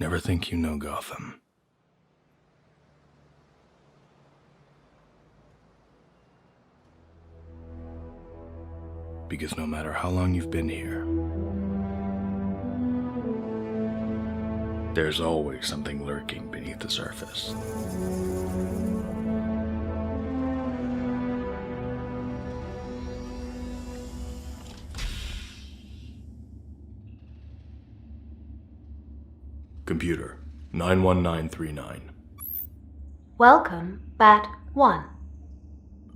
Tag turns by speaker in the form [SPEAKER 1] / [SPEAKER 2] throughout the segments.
[SPEAKER 1] Never think you know Gotham. Because no matter how long you've been here, there's always something lurking beneath the surface. Computer, 91939.
[SPEAKER 2] Welcome, Bat 1.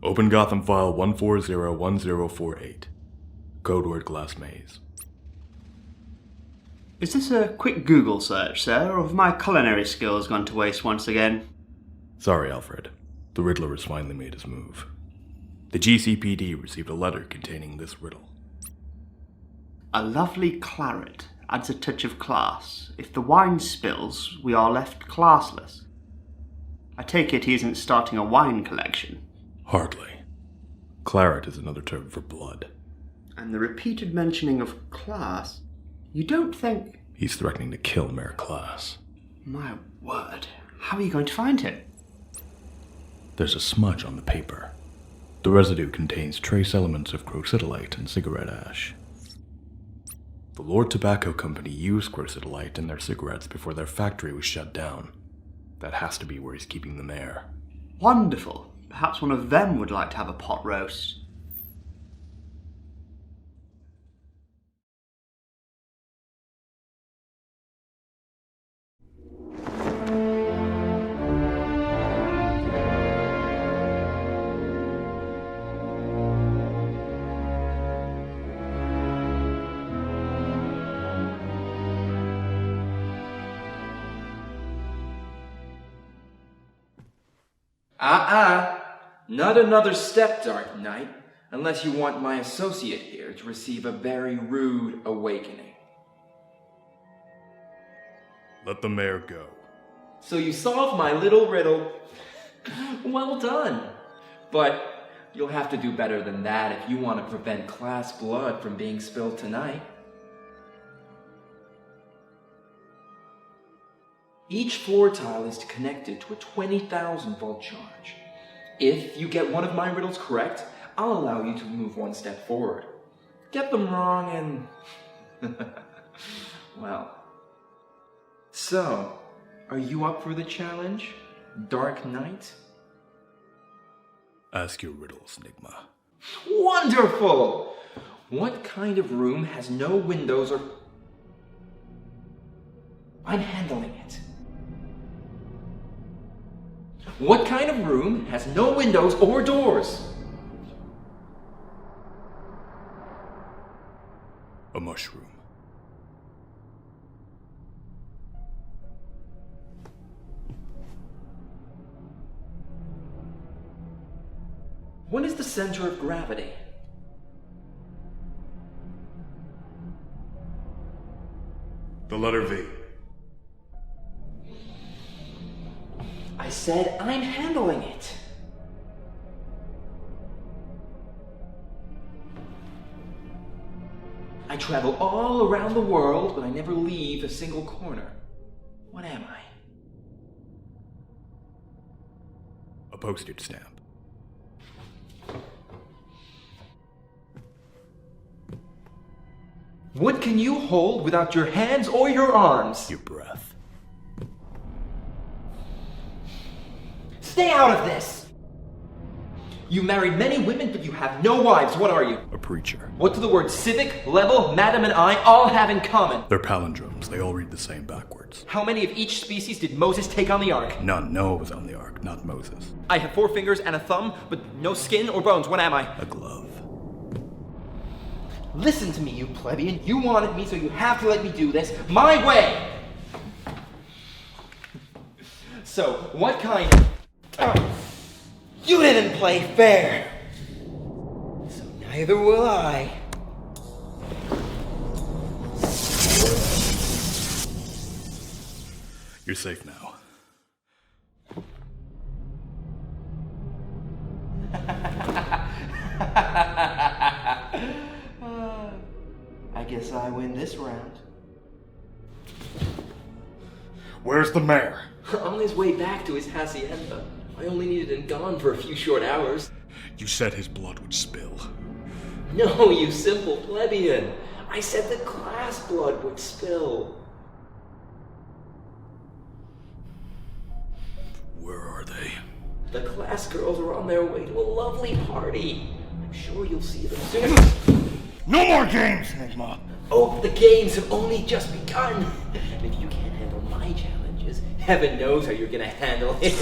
[SPEAKER 1] Open Gotham file 1401048. Code word glass maze.
[SPEAKER 3] Is this a quick Google search, sir, or have my culinary skills gone to waste once again?
[SPEAKER 1] Sorry, Alfred. The Riddler has finally made his move. The GCPD received a letter containing this riddle.
[SPEAKER 3] A lovely claret adds a touch of class. If the wine spills, we are left classless. I take it he isn't starting a wine collection.
[SPEAKER 1] Hardly. Claret is another term for blood.
[SPEAKER 3] And the repeated mentioning of class, you don't think...
[SPEAKER 1] He's threatening to kill Mayor Class.
[SPEAKER 3] My word, how are you going to find him?
[SPEAKER 1] There's a smudge on the paper. The residue contains trace elements of crocidolite and cigarette ash. The Lord Tobacco Company used crocidolite in their cigarettes before their factory was shut down. That has to be where he's keeping the mayor.
[SPEAKER 3] Wonderful. Perhaps one of them would like to have a pot roast.
[SPEAKER 4] Not another step, Dark Knight, unless you want my associate here to receive a very rude awakening.
[SPEAKER 1] Let the mayor go.
[SPEAKER 4] So you solved my little riddle. Well done. But you'll have to do better than that if you want to prevent class blood from being spilled tonight. Each floor tile is connected to a 20,000 volt charge. If you get one of my riddles correct, I'll allow you to move one step forward. Get them wrong and... well. So, are you up for the challenge, Dark Knight?
[SPEAKER 1] Ask your riddles, Nigma.
[SPEAKER 4] Wonderful! What kind of room has no windows or... I'm handling it. What kind of room has no windows or doors?
[SPEAKER 1] A mushroom.
[SPEAKER 4] What is the center of gravity?
[SPEAKER 1] The letter V.
[SPEAKER 4] I said I'm handling it. I travel all around the world, but I never leave a single corner. What am I?
[SPEAKER 1] A postage stamp.
[SPEAKER 4] What can you hold without your hands or your arms?
[SPEAKER 1] Your breath.
[SPEAKER 4] Stay out of this! You married many women, but you have no wives. What are you?
[SPEAKER 1] A preacher.
[SPEAKER 4] What do the words civic, level, madam, and I all have in common?
[SPEAKER 1] They're palindromes. They all read the same backwards.
[SPEAKER 4] How many of each species did Moses take on the ark?
[SPEAKER 1] None. Noah was on the ark, not Moses.
[SPEAKER 4] I have 4 fingers and a thumb, but no skin or bones. What am I?
[SPEAKER 1] A glove.
[SPEAKER 4] Listen to me, you plebeian. You wanted me, so you have to let me do this my way! So, what kind... you didn't play fair! So neither will I.
[SPEAKER 1] You're safe now.
[SPEAKER 4] I guess I win this round.
[SPEAKER 1] Where's the mayor?
[SPEAKER 4] On his way back to his hacienda. I only needed him gone for a few short hours.
[SPEAKER 1] You said his blood would spill.
[SPEAKER 4] No, you simple plebeian. I said the class blood would spill.
[SPEAKER 1] Where are they?
[SPEAKER 4] The class girls are on their way to a lovely party. I'm sure you'll see them soon.
[SPEAKER 1] No more games, Enigma!
[SPEAKER 4] Oh, the games have only just begun. And if you can't handle my challenges, heaven knows how you're gonna handle it.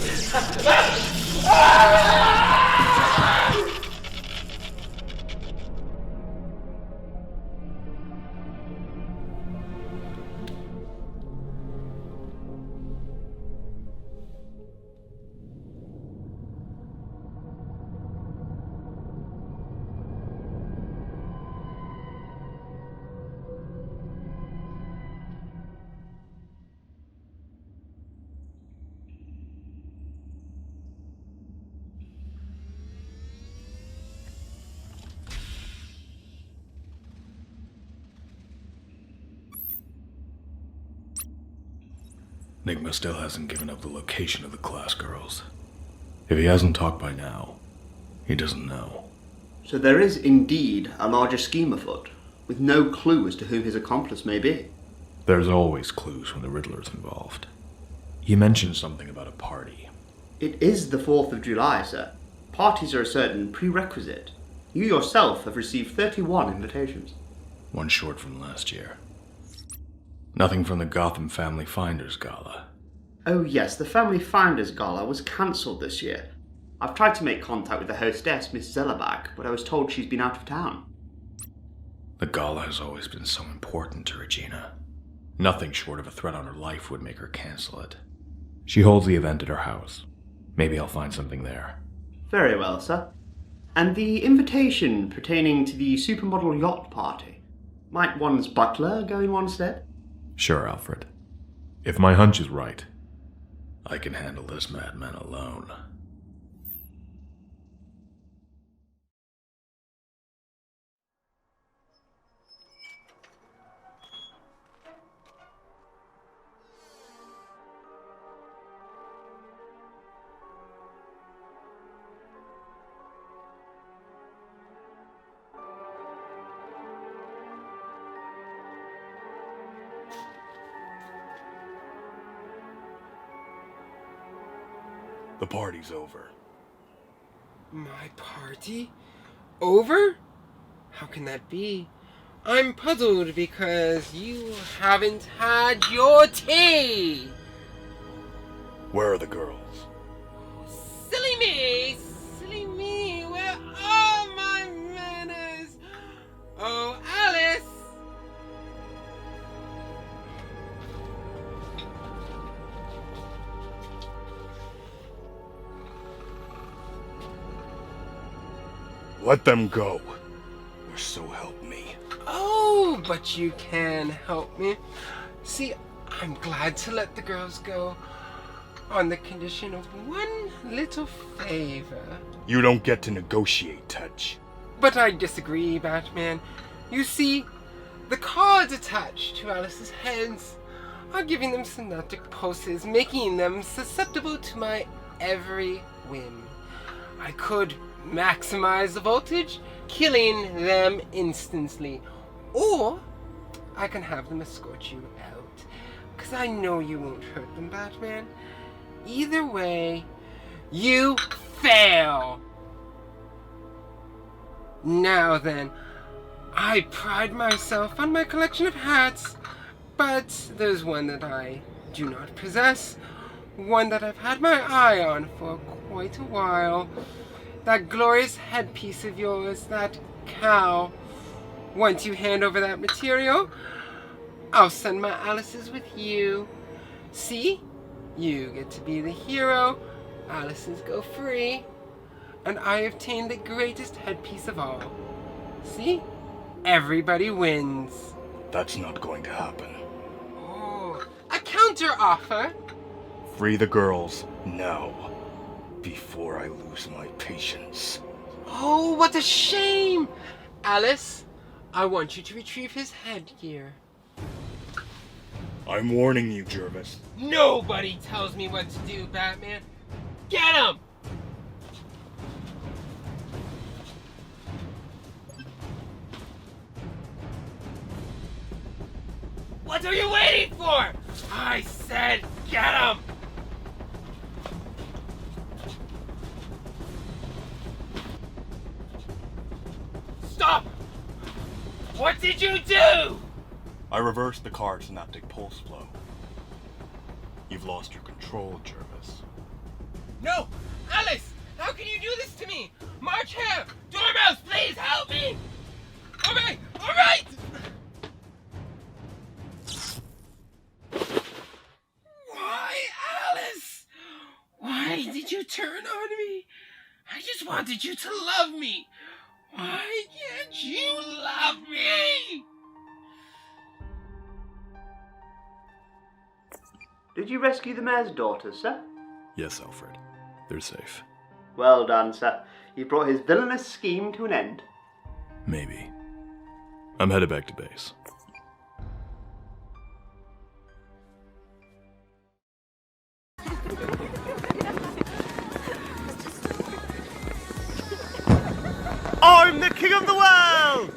[SPEAKER 1] Enigma still hasn't given up the location of the class girls. If he hasn't talked by now, he doesn't know.
[SPEAKER 3] So there is indeed a larger scheme afoot, with no clue as to who his accomplice may be.
[SPEAKER 1] There's always clues when the Riddler's involved. He mentioned something about a party.
[SPEAKER 3] It is the 4th of July, sir. Parties are a certain prerequisite. You yourself have received 31 invitations.
[SPEAKER 1] One short from last year. Nothing from the Gotham Family Finders Gala.
[SPEAKER 3] Oh yes, the Family Finders Gala was cancelled this year. I've tried to make contact with the hostess, Miss Zellerbach, but I was told she's been out of town.
[SPEAKER 1] The gala has always been so important to Regina. Nothing short of a threat on her life would make her cancel it. She holds the event at her house. Maybe I'll find something there.
[SPEAKER 3] Very well, sir. And the invitation pertaining to the supermodel yacht party? Might one's butler go in one's stead?
[SPEAKER 1] Sure, Alfred. If my hunch is right, I can handle this madman alone. The party's over.
[SPEAKER 5] My party? Over? How can that be? I'm puzzled because you haven't had your tea!
[SPEAKER 1] Where are the girls?
[SPEAKER 5] Silly me! Silly me! Where are my manners? Oh, Alice!
[SPEAKER 1] Let them go, or so help me.
[SPEAKER 5] Oh, but you can help me. See, I'm glad to let the girls go on the condition of one little favor.
[SPEAKER 1] You don't get to negotiate, Touch.
[SPEAKER 5] But I disagree, Batman. You see, the cards attached to Alice's heads are giving them synaptic pulses, making them susceptible to my every whim. I could maximize the voltage, killing them instantly. Or I can have them escort you out, because I know you won't hurt them, Batman. Either way, you fail! Now then, I pride myself on my collection of hats, but there's one that I do not possess, one that I've had my eye on for quite a while. That glorious headpiece of yours, that cow. Once you hand over that material, I'll send my Alice's with you. See? You get to be the hero, Alice's go free, and I obtain the greatest headpiece of all. See? Everybody wins.
[SPEAKER 1] That's not going to happen.
[SPEAKER 5] Oh, a counter offer?
[SPEAKER 1] Free the girls now, before I lose my patience.
[SPEAKER 5] Oh, what a shame! Alice, I want you to retrieve his headgear.
[SPEAKER 6] I'm warning you, Jervis.
[SPEAKER 5] Nobody tells me what to do, Batman. Get him! What are you waiting for? I said get him! Stop! What did you do?
[SPEAKER 6] I reversed the car's synaptic pulse flow. You've lost your control, Jervis.
[SPEAKER 5] No! Alice! How can you do this to me? March here! Dormouse, please help me! Alright! Alright! Why, Alice? Why did you turn on me? I just wanted you to love me. Why can't you love me?
[SPEAKER 3] Did you rescue the mayor's daughters, sir?
[SPEAKER 1] Yes, Alfred. They're safe.
[SPEAKER 3] Well done, sir. You brought his villainous scheme to an end.
[SPEAKER 1] Maybe. I'm headed back to base.
[SPEAKER 3] I'm the king of the world!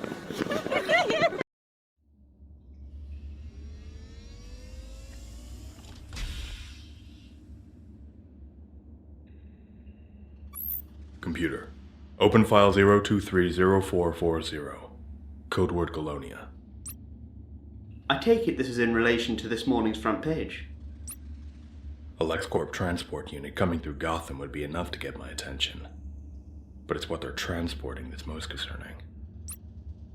[SPEAKER 1] Computer. Open file 0230440. Code word Colonia.
[SPEAKER 3] I take it this is in relation to this morning's front page.
[SPEAKER 1] A LexCorp transport unit coming through Gotham would be enough to get my attention. But it's what they're transporting that's most concerning.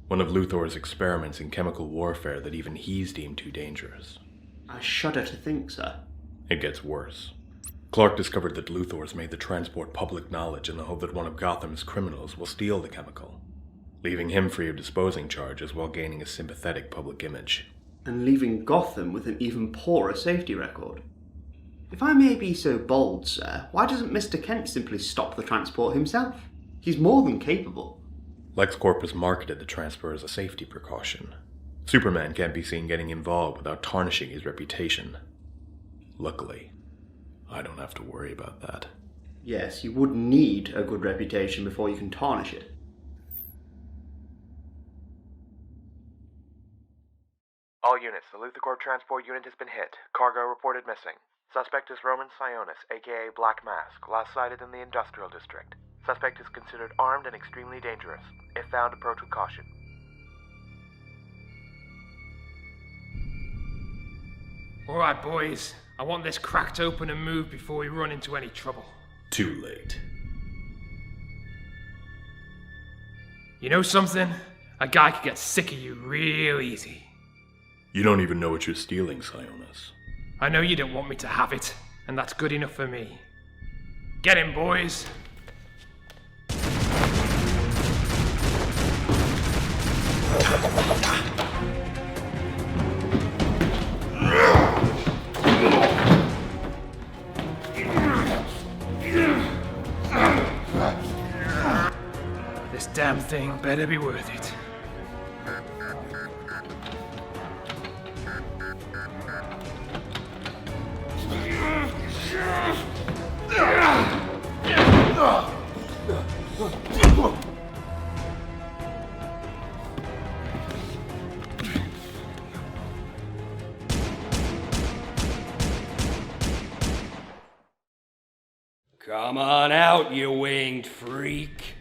[SPEAKER 1] One of Luthor's experiments in chemical warfare that even he's deemed too dangerous.
[SPEAKER 3] I shudder to think, sir.
[SPEAKER 1] It gets worse. Clark discovered that Luthor's made the transport public knowledge in the hope that one of Gotham's criminals will steal the chemical, leaving him free of disposing charges while gaining a sympathetic public image.
[SPEAKER 3] And leaving Gotham with an even poorer safety record. If I may be so bold, sir, why doesn't Mr. Kent simply stop the transport himself? He's more than capable.
[SPEAKER 1] LexCorp has marketed the transfer as a safety precaution. Superman can't be seen getting involved without tarnishing his reputation. Luckily, I don't have to worry about that.
[SPEAKER 3] Yes, you would need a good reputation before you can tarnish it.
[SPEAKER 7] All units, the LuthorCorp transport unit has been hit. Cargo reported missing. Suspect is Roman Sionis, aka Black Mask, last sighted in the industrial district. Suspect is considered armed and extremely dangerous. If found, approach with caution.
[SPEAKER 8] Alright, boys. I want this cracked open and moved before we run into any trouble.
[SPEAKER 1] Too late.
[SPEAKER 8] You know something? A guy could get sick of you real easy.
[SPEAKER 1] You don't even know what you're stealing, Sionis.
[SPEAKER 8] I know you don't want me to have it, and that's good enough for me. Get him, boys! This damn thing better be worth it.
[SPEAKER 9] Come on out, you winged freak.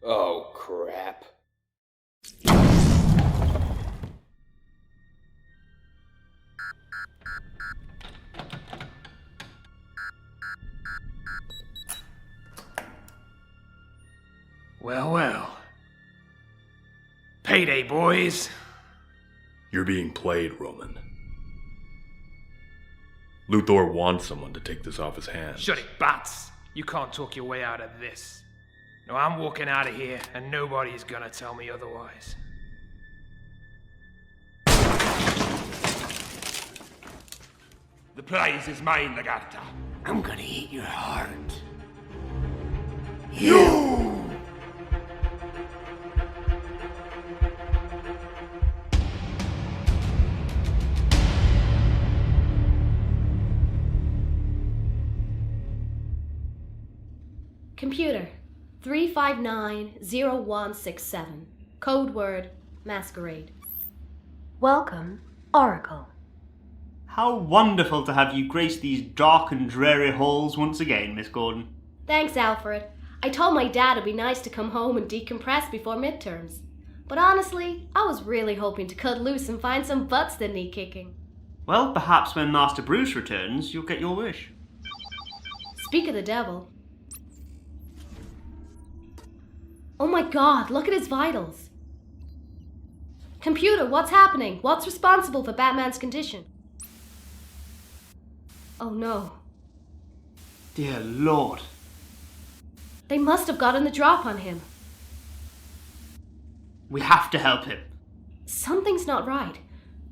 [SPEAKER 9] Oh, crap.
[SPEAKER 8] Well, well. Payday, boys.
[SPEAKER 1] You're being played, Roman. Luthor wants someone to take this off his hands.
[SPEAKER 8] Shut it, Bats. You can't talk your way out of this. No, I'm walking out of here, and nobody's gonna tell me otherwise.
[SPEAKER 9] The prize is mine, Lagarta. I'm gonna eat your heart. You!
[SPEAKER 2] Computer, 3590167. Code word, masquerade. Welcome, Oracle.
[SPEAKER 3] How wonderful to have you grace these dark and dreary halls once again, Miss Gordon.
[SPEAKER 2] Thanks, Alfred. I told my dad it'd be nice to come home and decompress before midterms. But honestly, I was really hoping to cut loose and find some butts that need kicking.
[SPEAKER 3] Well, perhaps when Master Bruce returns, you'll get your wish.
[SPEAKER 2] Speak of the devil. Oh my god, look at his vitals. Computer, what's happening? What's responsible for Batman's condition? Oh no.
[SPEAKER 3] Dear Lord.
[SPEAKER 2] They must have gotten the drop on him.
[SPEAKER 3] We have to help him.
[SPEAKER 2] Something's not right.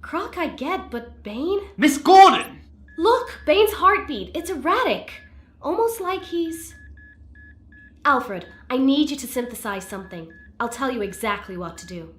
[SPEAKER 2] Croc I get, but Bane?
[SPEAKER 3] Miss Gordon!
[SPEAKER 2] Look, Bane's heartbeat. It's erratic. Almost like he's... Alfred, I need you to synthesize something. I'll tell you exactly what to do.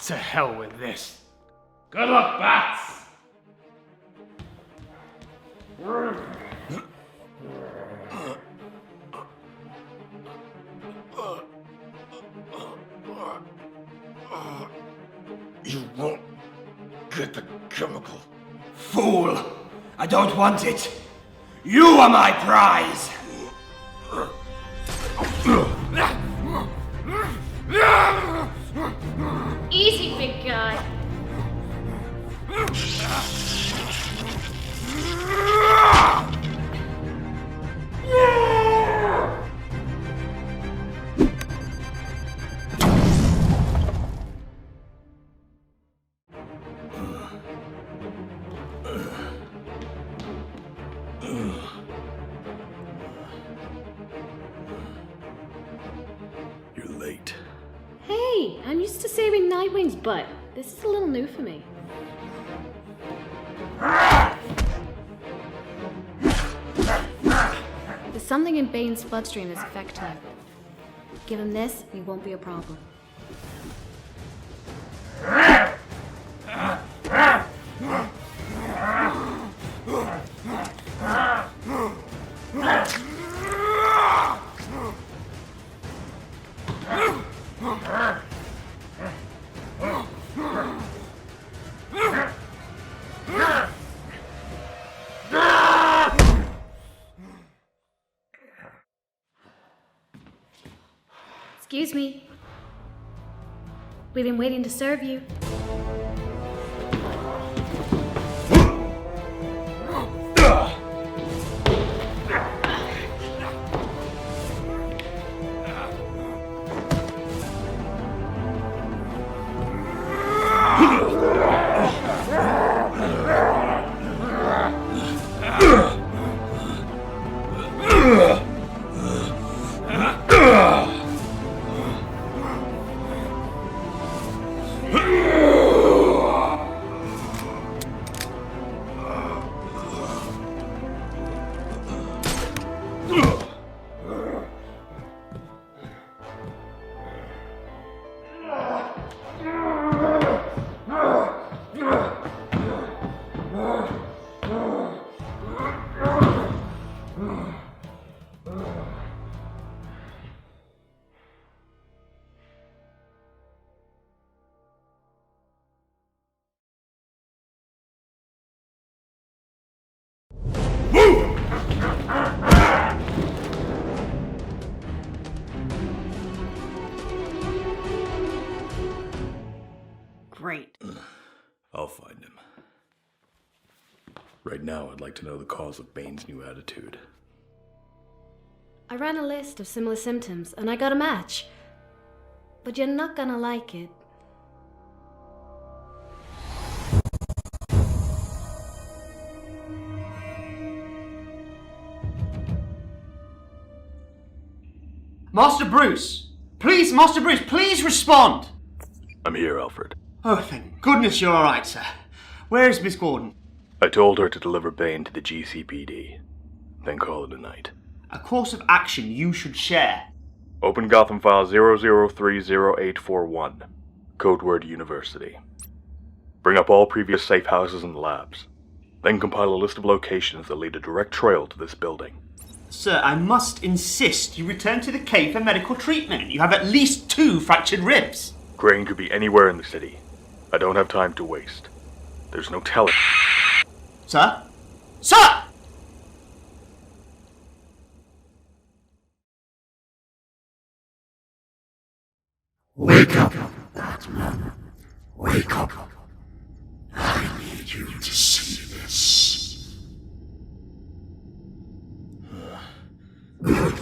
[SPEAKER 8] To hell with this. Good luck, Bats!
[SPEAKER 10] You won't get the chemical. Fool! I don't want it! You are my prize!
[SPEAKER 2] Easy, big guy.
[SPEAKER 1] You're late.
[SPEAKER 2] Hey, I'm used to saving Nightwing's butt. This is a little new for me. There's something in Bane's bloodstream that's affecting him. Give him this, and he won't be a problem. Excuse me. We've been waiting to serve you. Great.
[SPEAKER 1] I'll find him. Right now, I'd like to know the cause of Bane's new attitude.
[SPEAKER 2] I ran a list of similar symptoms, and I got a match. But you're not gonna like it.
[SPEAKER 3] Master Bruce! Please, Master Bruce, please respond!
[SPEAKER 1] I'm here, Alfred.
[SPEAKER 3] Oh, thank goodness you're alright, sir. Where is Miss Gordon?
[SPEAKER 1] I told her to deliver Bane to the GCPD, then call it a night.
[SPEAKER 3] A course of action you should share.
[SPEAKER 1] Open Gotham file 00300841. Code word University. Bring up all previous safe houses and labs. Then compile a list of locations that lead a direct trail to this building.
[SPEAKER 3] Sir, I must insist you return to the cave for medical treatment. You have at least 2 fractured ribs.
[SPEAKER 1] Crane could be anywhere in the city. I don't have time to waste. There's no telling.
[SPEAKER 3] Sir? Sir!
[SPEAKER 10] Wake up, Batman. Wake up. I need you to see this. Good.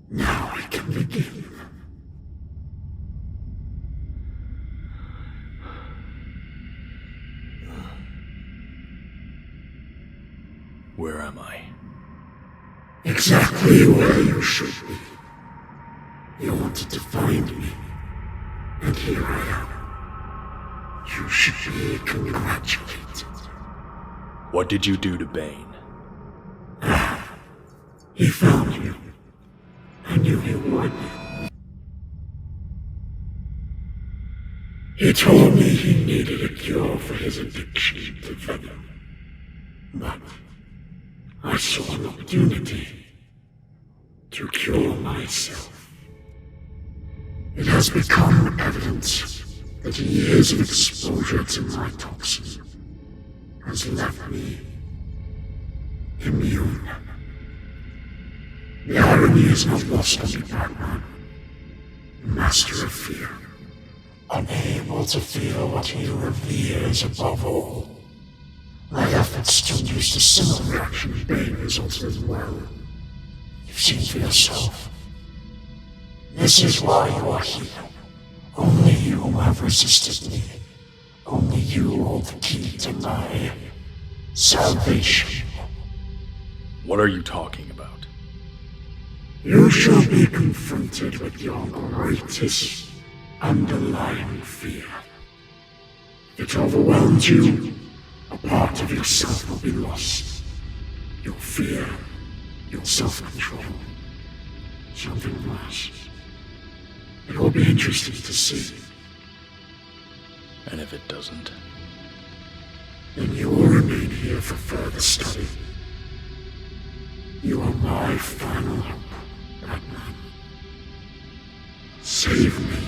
[SPEAKER 10] Now we can begin.
[SPEAKER 1] Where am I?
[SPEAKER 10] Exactly where you should be. You wanted to find me, and here I am. You should be congratulated.
[SPEAKER 1] What did you do to Bane?
[SPEAKER 10] He found you. I knew he would. He told me he needed a cure for his addiction to venom. But I saw an opportunity to cure myself. It has become evident that years of exposure to my toxin has left me immune. The irony is not lost on me, Batman. Master of fear. Unable to feel what he reveres above all. My efforts to induce a similar reaction in Bane resulted as well. You've seen for yourself. This is why you are here. Only you have resisted me. Only you hold the key to my salvation.
[SPEAKER 1] What are you talking about?
[SPEAKER 10] You shall be confronted with your greatest underlying fear. If it overwhelms you, a part of yourself will be lost. Your fear, your self-control, something worse. It will be interesting to see.
[SPEAKER 1] And if it doesn't?
[SPEAKER 10] Then you will remain here for further study. You are my final hope, Batman. Save me.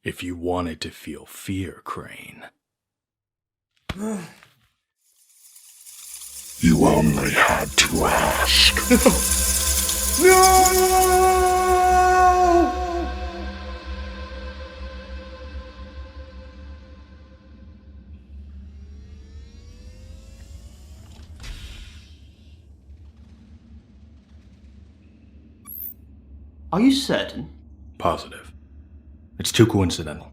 [SPEAKER 1] If you wanted to feel fear, Crane.
[SPEAKER 10] You only had to ask.
[SPEAKER 3] No! Are you certain?
[SPEAKER 1] Positive. It's too coincidental.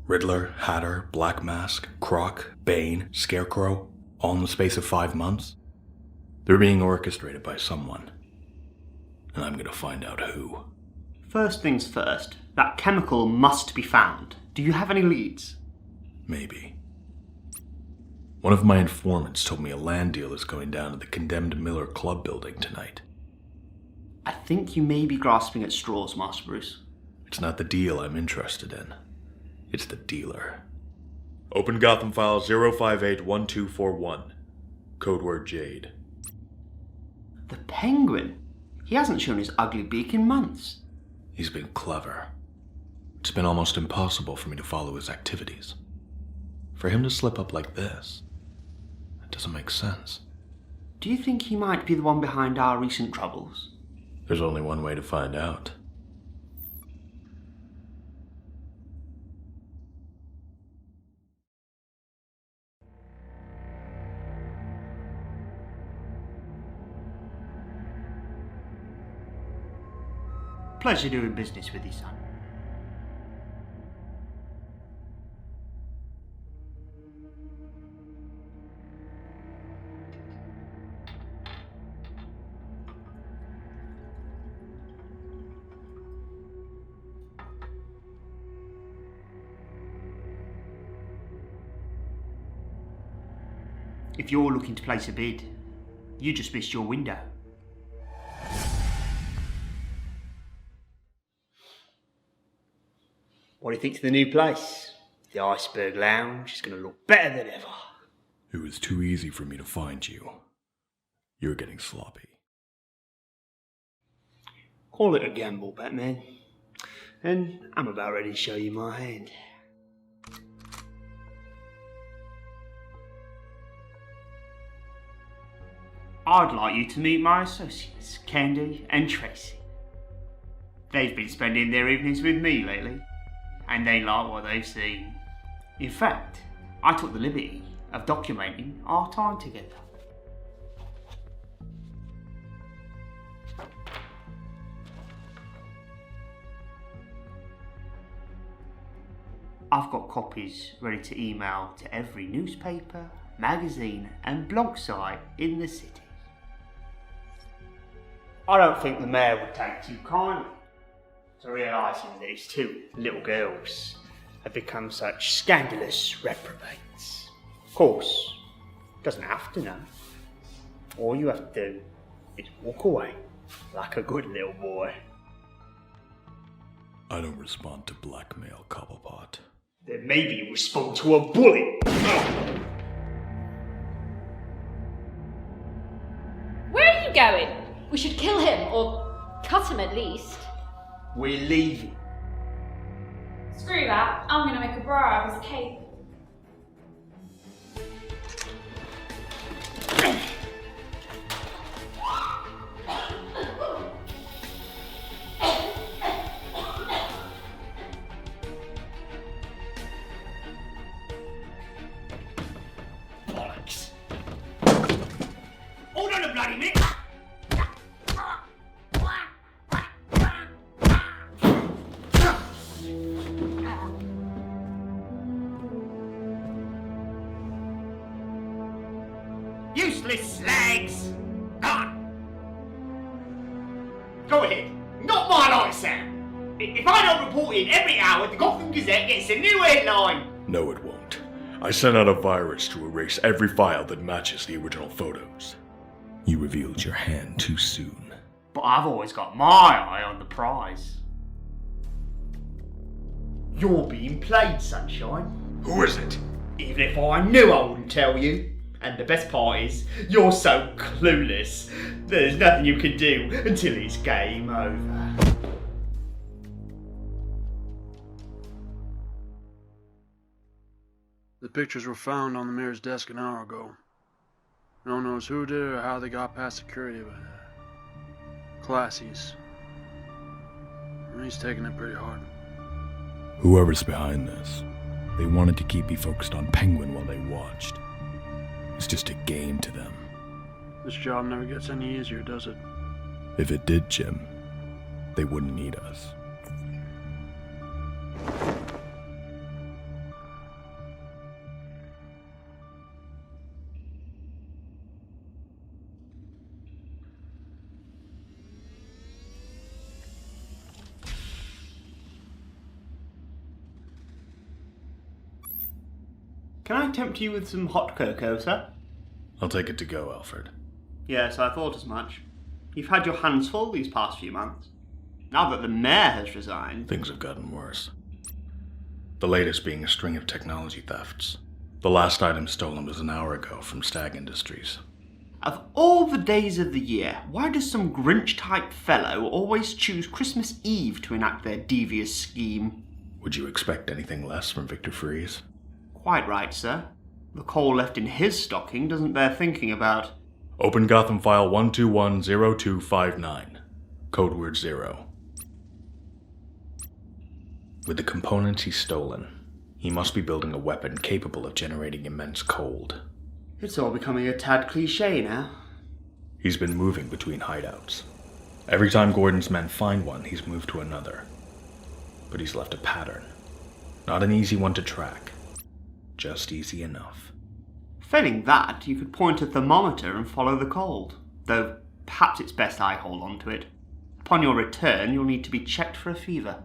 [SPEAKER 1] Riddler, Hatter, Black Mask, Croc, Bane, Scarecrow, all in the space of 5 months? They're being orchestrated by someone. And I'm gonna find out who.
[SPEAKER 3] First things first, that chemical must be found. Do you have any leads?
[SPEAKER 1] Maybe. One of my informants told me a land deal is going down at the condemned Miller Club building tonight.
[SPEAKER 3] I think you may be grasping at straws, Master Bruce.
[SPEAKER 1] It's not the deal I'm interested in. It's the dealer. Open Gotham file 0581241. Code word Jade.
[SPEAKER 3] The Penguin? He hasn't shown his ugly beak in months.
[SPEAKER 1] He's been clever. It's been almost impossible for me to follow his activities. For him to slip up like this, it doesn't make sense.
[SPEAKER 3] Do you think he might be the one behind our recent troubles?
[SPEAKER 1] There's only one way to find out.
[SPEAKER 3] Pleasure doing business with you, son. If you're looking to place a bid, you just missed your window. What do you think of the new place? The Iceberg Lounge is going to look better than ever.
[SPEAKER 1] It was too easy for me to find you. You're getting sloppy.
[SPEAKER 3] Call it a gamble, Batman. And I'm about ready to show you my hand. I'd like you to meet my associates, Candy and Tracy. They've been spending their evenings with me lately, and they like what they've seen. In fact, I took the liberty of documenting our time together. I've got copies ready to email to every newspaper, magazine and blog site in the city. I don't think the mayor would take too kindly to realising that his two little girls have become such scandalous reprobates. Of course, doesn't have to know. All you have to do is walk away like a good little boy.
[SPEAKER 1] I don't respond to blackmail, Cobblepot.
[SPEAKER 3] Then maybe you respond to a bullet.
[SPEAKER 11] Where are you going? We should kill him, or cut him at least.
[SPEAKER 3] We're leaving.
[SPEAKER 11] Screw that. I'm gonna make a bra out of his cape.
[SPEAKER 3] Bollocks. Hold on a bloody minute. Useless slags! Gone! Go ahead. Not my lights out. If I don't report in every hour, the Gotham Gazette gets a new headline.
[SPEAKER 1] No, it won't. I sent out a virus to erase every file that matches the original photos. You revealed your hand too soon.
[SPEAKER 3] But I've always got my eye on the prize. You're being played, Sunshine.
[SPEAKER 1] Who is it?
[SPEAKER 3] Even if I knew, I wouldn't tell you. And the best part is, you're so clueless. There's nothing you can do until it's game over.
[SPEAKER 12] pictures were found on the mayor's desk an hour ago. No one knows who did it or how they got past security, but Classy's. He's taking it pretty hard.
[SPEAKER 1] Whoever's behind this, they wanted to keep me focused on Penguin while they watched. It's just a game to them.
[SPEAKER 12] This job never gets any easier, does it?
[SPEAKER 1] If it did, Jim, they wouldn't need us.
[SPEAKER 3] Can I tempt you with some hot cocoa, sir?
[SPEAKER 1] I'll take it to go, Alfred.
[SPEAKER 3] Yes, I thought as much. You've had your hands full these past few months. Now that the mayor has resigned...
[SPEAKER 1] Things have gotten worse. The latest being a string of technology thefts. The last item stolen was an hour ago from Stag Industries.
[SPEAKER 3] Of all the days of the year, why does some Grinch-type fellow always choose Christmas Eve to enact their devious scheme?
[SPEAKER 1] Would you expect anything less from Victor Freeze?
[SPEAKER 3] Quite right, sir. The coal left in his stocking doesn't bear thinking about.
[SPEAKER 1] Open Gotham file 1210259. Code word 0. With the components he's stolen, he must be building a weapon capable of generating immense cold.
[SPEAKER 3] It's all becoming a tad cliché now.
[SPEAKER 1] He's been moving between hideouts. Every time Gordon's men find one, he's moved to another. But he's left a pattern. Not an easy one to track. Just easy enough.
[SPEAKER 3] Failing that, you could point a thermometer and follow the cold. Though, perhaps it's best I hold on to it. Upon your return, you'll need to be checked for a fever.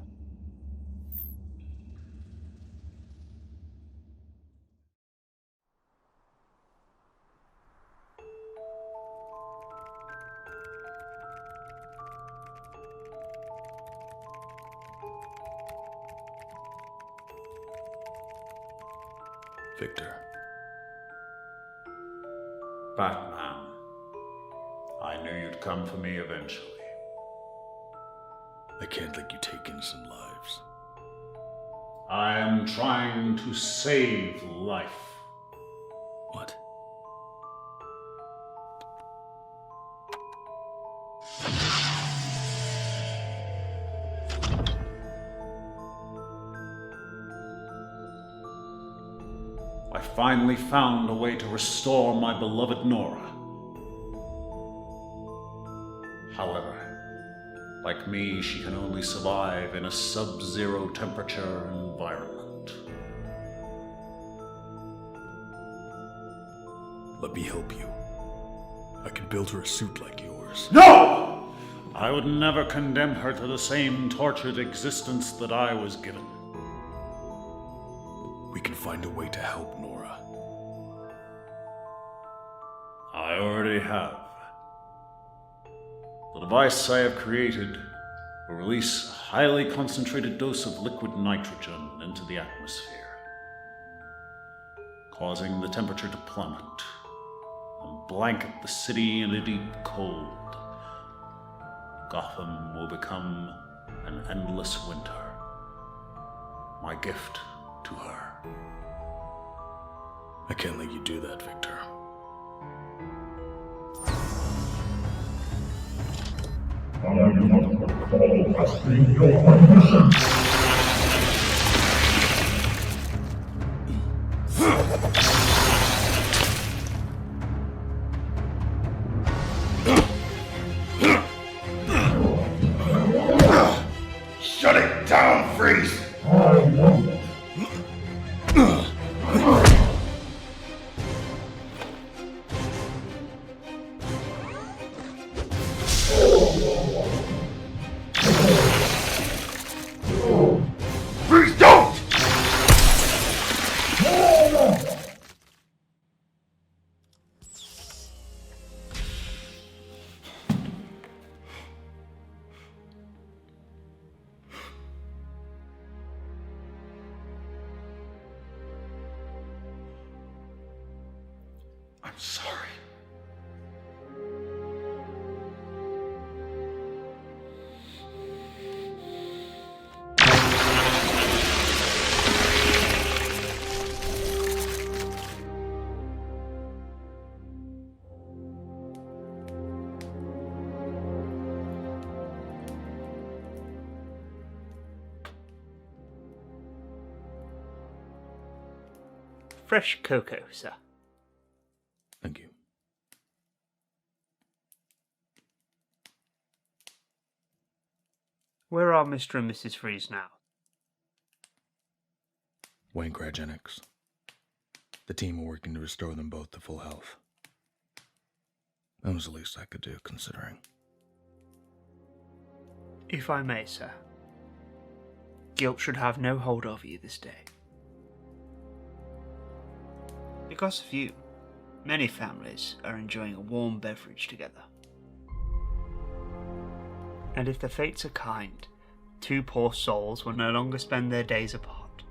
[SPEAKER 1] Victor.
[SPEAKER 13] Batman, I knew you'd come for me eventually.
[SPEAKER 1] I can't let you take innocent lives.
[SPEAKER 13] I am trying to save life.
[SPEAKER 1] What?
[SPEAKER 13] I finally found a way to restore my beloved Nora. However, like me, she can only survive in a sub-zero temperature environment.
[SPEAKER 1] Let me help you. I can build her a suit like yours.
[SPEAKER 13] No! I would never condemn her to the same tortured existence that I was given.
[SPEAKER 1] We can find a way to help Nora.
[SPEAKER 13] I already have. The device I have created will release a highly concentrated dose of liquid nitrogen into the atmosphere, causing the temperature to plummet and blanket the city in a deep cold. Gotham will become an endless winter. My gift to her.
[SPEAKER 1] I can't let you do that, Victor.
[SPEAKER 10] Shut it down, Freeze! Freeze, don't!
[SPEAKER 13] I'm sorry.
[SPEAKER 3] fresh cocoa, sir.
[SPEAKER 1] Thank you.
[SPEAKER 3] Where are Mr. and Mrs. Freeze now?
[SPEAKER 1] Wayne Cryogenics. The team are working to restore them both to full health. That was the least I could do, considering.
[SPEAKER 3] If I may, sir. Guilt should have no hold over you this day. Because of you, many families are enjoying a warm beverage together. And if the fates are kind, two poor souls will no longer spend their days apart.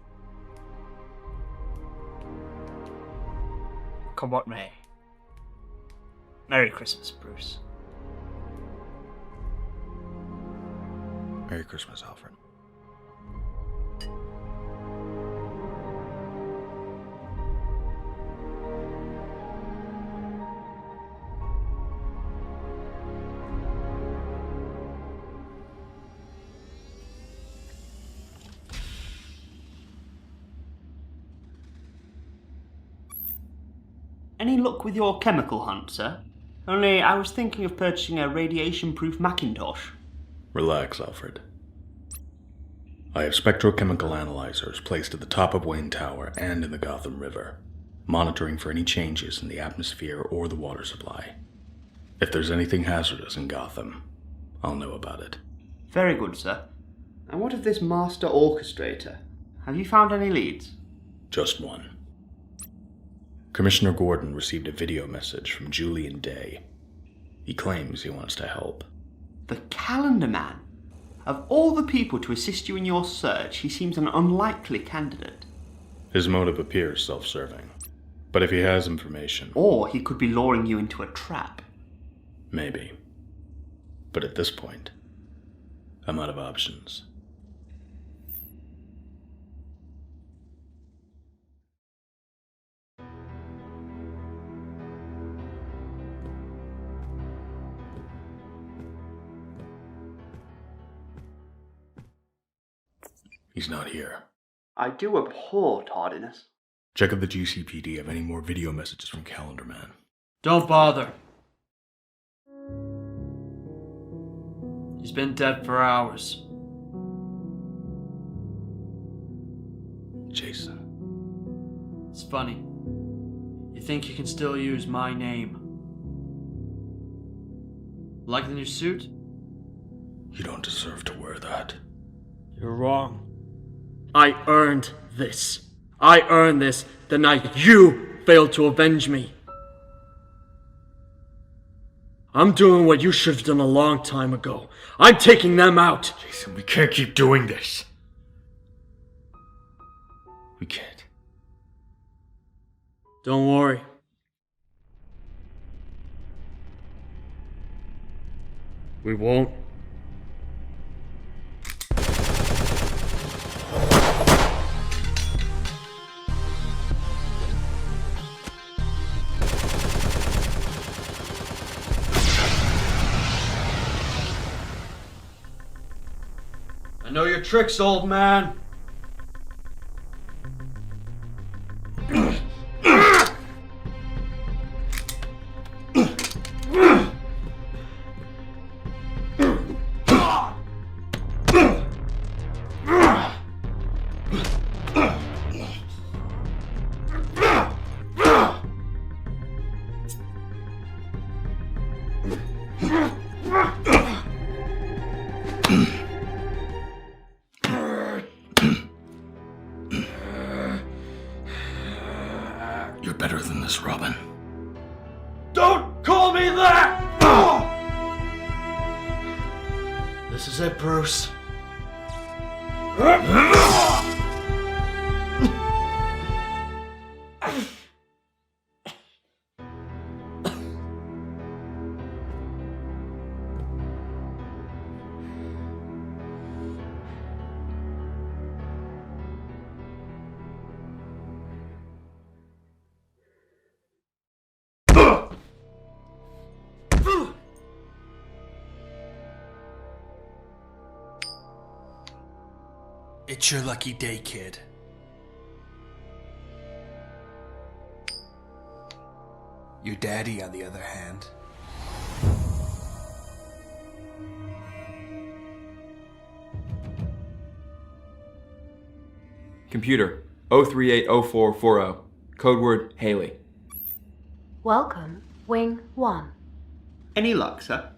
[SPEAKER 3] Come what may. Merry Christmas, Bruce.
[SPEAKER 1] Merry Christmas, Alfred.
[SPEAKER 3] Any luck with your chemical hunt, sir? Only I was thinking of purchasing a radiation-proof Macintosh.
[SPEAKER 1] Relax, Alfred. I have spectrochemical analyzers placed at the top of Wayne Tower and in the Gotham River, monitoring for any changes in the atmosphere or the water supply. If there's anything hazardous in Gotham, I'll know about it.
[SPEAKER 3] Very good, sir. And what of this master orchestrator? Have you found any leads?
[SPEAKER 1] Just one. Commissioner Gordon received a video message from Julian Day. He claims he wants to help.
[SPEAKER 3] The Calendar Man? Of all the people to assist you in your search, he seems an unlikely candidate.
[SPEAKER 1] His motive appears self-serving. But if he has information...
[SPEAKER 3] Or he could be luring you into a trap.
[SPEAKER 1] Maybe. But at this point, I'm out of options. He's not here.
[SPEAKER 3] I do abhor tardiness.
[SPEAKER 1] Check if the GCPD have any more video messages from Calendar Man.
[SPEAKER 12] Don't bother. He's been dead for hours.
[SPEAKER 1] Jason.
[SPEAKER 12] It's funny. You think you can still use my name. Like the new suit?
[SPEAKER 1] You don't deserve to wear that.
[SPEAKER 12] You're wrong. I earned this. I earned this the night you failed to avenge me. I'm doing what you should have done a long time ago. I'm taking them out.
[SPEAKER 1] Jason, we can't keep doing this. We can't.
[SPEAKER 12] Don't worry. We won't. I know your tricks, old man.
[SPEAKER 1] You're better than this, Robin.
[SPEAKER 12] Don't call me that! This is it, Bruce.
[SPEAKER 9] It's your lucky day, kid.
[SPEAKER 14] Your daddy, on the other hand.
[SPEAKER 4] Computer, 0380440. Code word, Haley.
[SPEAKER 2] Welcome, Wing 1.
[SPEAKER 3] Any luck, sir?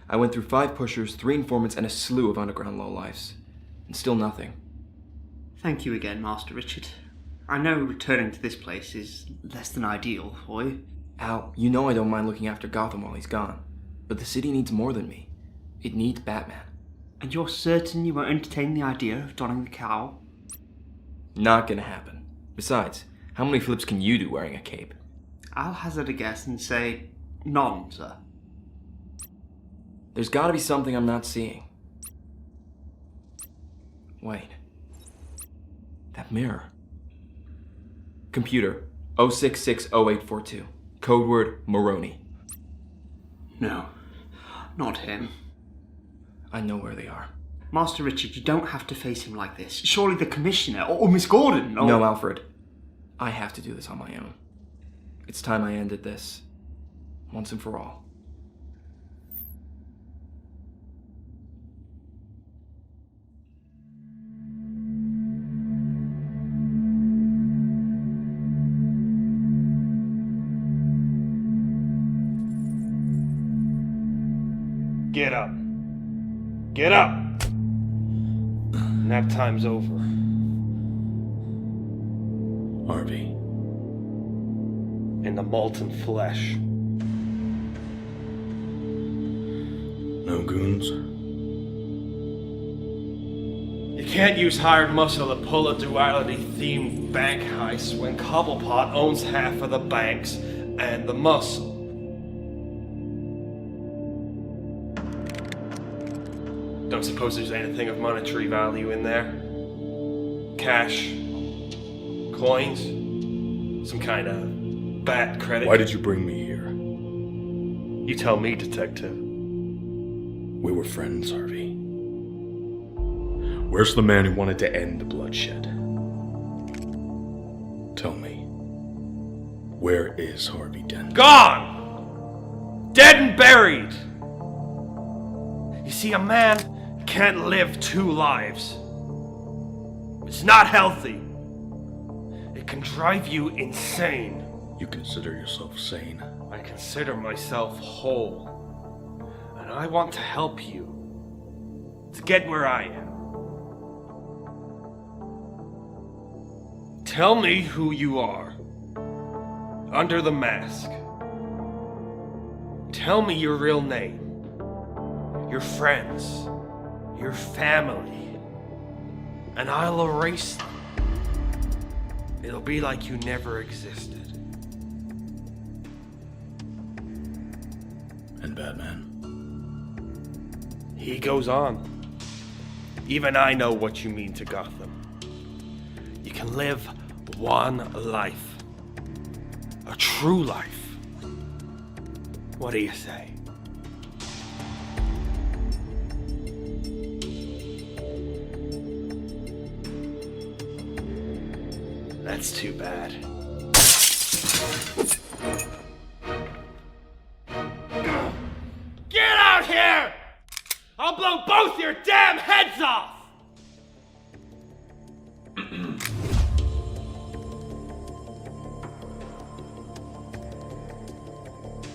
[SPEAKER 4] I went through 5 pushers, 3 informants, and a slew of underground lowlifes. And still nothing.
[SPEAKER 3] Thank you again, Master Richard. I know returning to this place is less than ideal for you.
[SPEAKER 4] Al, you know I don't mind looking after Gotham while he's gone. But the city needs more than me. It needs Batman.
[SPEAKER 3] And you're certain you won't entertain the idea of donning the cowl?
[SPEAKER 4] Not gonna happen. Besides, how many flips can you do wearing a cape?
[SPEAKER 3] I'll hazard a guess and say none, sir.
[SPEAKER 4] There's gotta be something I'm not seeing. Wait. That mirror. Computer, 0660842. Code word, Maroney.
[SPEAKER 3] No, not him.
[SPEAKER 4] I know where they are.
[SPEAKER 3] Master Richard, you don't have to face him like this. Surely the Commissioner, or Miss Gordon, or...
[SPEAKER 4] No, Alfred. I have to do this on my own. It's time I ended this. Once and for all.
[SPEAKER 8] Get up. Get up! Nap time's over.
[SPEAKER 1] Harvey.
[SPEAKER 8] In the molten flesh.
[SPEAKER 1] No goons?
[SPEAKER 8] You can't use hired muscle to pull a duality-themed bank heist when Cobblepot owns half of the banks and the muscle. Don't suppose there's anything of monetary value in there? Cash? Coins? Some kind of bat credit?
[SPEAKER 1] Why did you bring me here?
[SPEAKER 8] You tell me, detective.
[SPEAKER 1] We were friends, Harvey. Where's the man who wanted to end the bloodshed? Tell me. Where is Harvey Dent?
[SPEAKER 8] Gone! Dead and buried! You see, a man can't live 2 lives. It's not healthy. It can drive you insane.
[SPEAKER 1] You consider yourself sane?
[SPEAKER 8] I consider myself whole. And I want to help you to get where I am. Tell me who you are. Under the mask. Tell me your real name. Your friends. Your family. And I'll erase them. It'll be like you never existed.
[SPEAKER 1] And Batman?
[SPEAKER 8] He goes on. Even I know what you mean to Gotham. You can live one life. A true life. What do you say? That's too bad. Get out here! I'll blow both your damn heads off!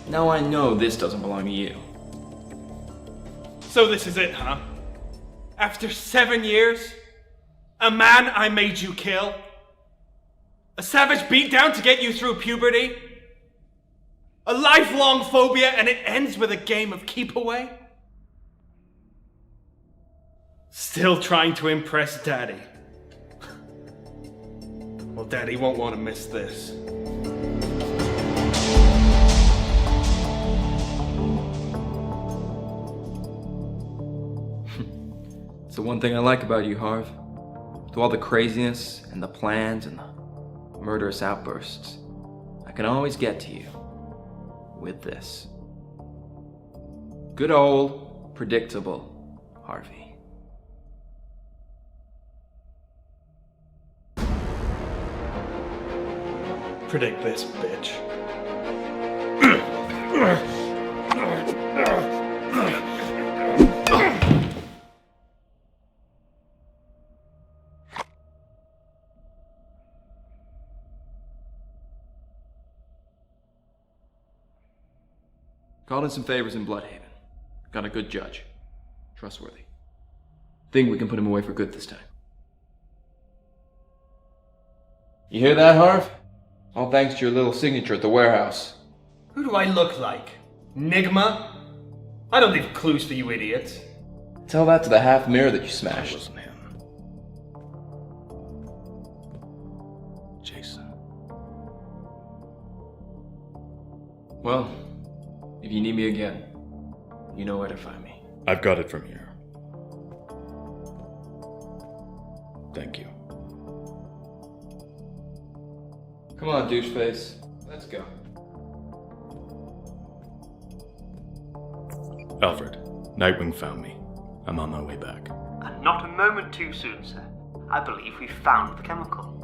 [SPEAKER 4] Now I know this doesn't belong to you.
[SPEAKER 8] So this is it, huh? After 7 years? A man I made you kill? A savage beatdown to get you through puberty? A lifelong phobia and it ends with a game of keep away? Still trying to impress Daddy. Well, Daddy won't want to miss this.
[SPEAKER 4] It's the one thing I like about you, Harv. Through all the craziness and the plans and the murderous outbursts, I can always get to you with this. Good old, predictable Harvey.
[SPEAKER 8] Predict this, bitch.
[SPEAKER 4] Called in some favors in Bloodhaven. Got a good judge. Trustworthy. Think we can put him away for good this time. You hear that, Harv? All thanks to your little signature at the warehouse.
[SPEAKER 8] Who do I look like? Nigma? I don't leave clues for you idiots.
[SPEAKER 4] Tell that to the half mirror that you smashed.
[SPEAKER 1] Wasn't him. Jason.
[SPEAKER 4] Well, if you need me again, you know where to find me.
[SPEAKER 1] I've got it from here. Thank you.
[SPEAKER 4] Come on, doucheface. Let's go.
[SPEAKER 1] Alfred, Nightwing found me. I'm on my way back.
[SPEAKER 3] And not a moment too soon, sir. I believe we've found the chemical.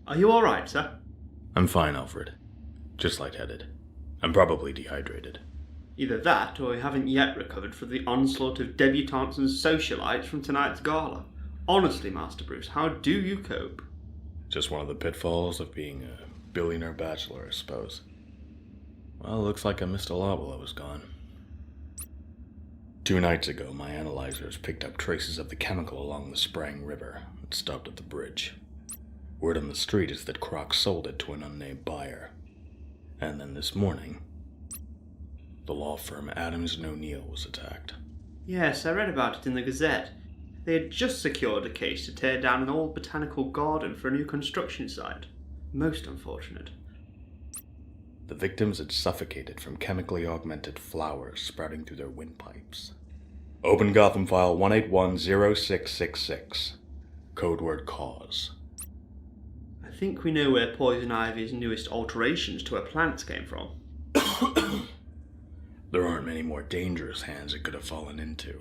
[SPEAKER 3] Are you alright, sir?
[SPEAKER 1] I'm fine, Alfred. Just lightheaded. I'm probably dehydrated.
[SPEAKER 3] Either that, or you haven't yet recovered from the onslaught of debutantes and socialites from tonight's gala. Honestly, Master Bruce, how do you cope?
[SPEAKER 1] Just one of the pitfalls of being a billionaire bachelor, I suppose. Well, looks like I missed a lot while I was gone. 2 nights ago, my analyzers picked up traces of the chemical along the Sprang River and stopped at the bridge. Word on the street is that Croc sold it to an unnamed buyer. And then this morning, the law firm Adams & O'Neill was attacked.
[SPEAKER 3] Yes, I read about it in the Gazette. They had just secured a case to tear down an old botanical garden for a new construction site. Most unfortunate.
[SPEAKER 1] The victims had suffocated from chemically augmented flowers sprouting through their windpipes. Open Gotham file 1810666. Code word cause.
[SPEAKER 3] I think we know where Poison Ivy's newest alterations to her plants came from.
[SPEAKER 1] There aren't many more dangerous hands it could have fallen into.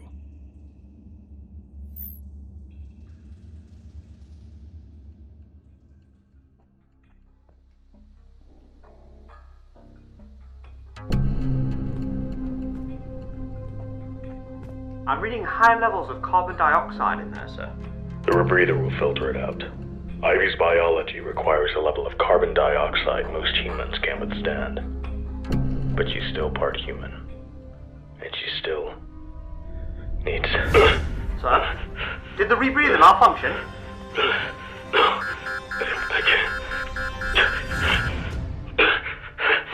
[SPEAKER 3] I'm reading high levels of carbon dioxide in there, sir.
[SPEAKER 1] The rebreather will filter it out. Ivy's biology requires a level of carbon dioxide most humans can't withstand. But she's still part human. And she still needs...
[SPEAKER 3] Sir? Did the rebreather malfunction?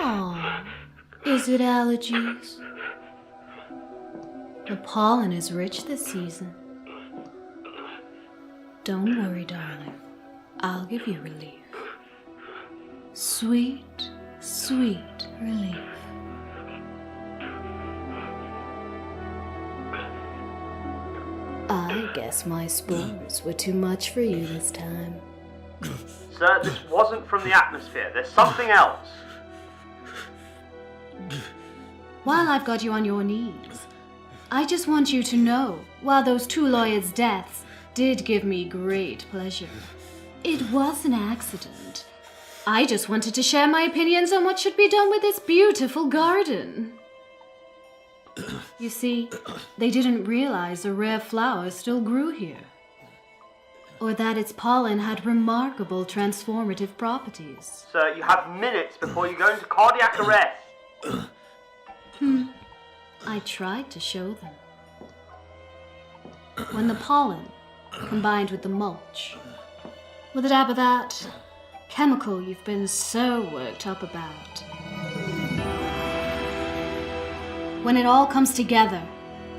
[SPEAKER 2] Oh, is it allergies? The pollen is rich this season. Don't worry, darling. I'll give you relief. Sweet, sweet relief. I guess my spores were too much for you this time.
[SPEAKER 3] Sir, this wasn't from the atmosphere. There's something else.
[SPEAKER 2] While I've got you on your knees, I just want you to know, while those 2 lawyers' deaths did give me great pleasure, it was an accident. I just wanted to share my opinions on what should be done with this beautiful garden. You see, they didn't realize a rare flower still grew here, or that its pollen had remarkable transformative properties.
[SPEAKER 3] Sir, you have minutes before you go into cardiac arrest.
[SPEAKER 2] I tried to show them. When the pollen combined with the mulch, with a dab of that chemical you've been so worked up about. When it all comes together,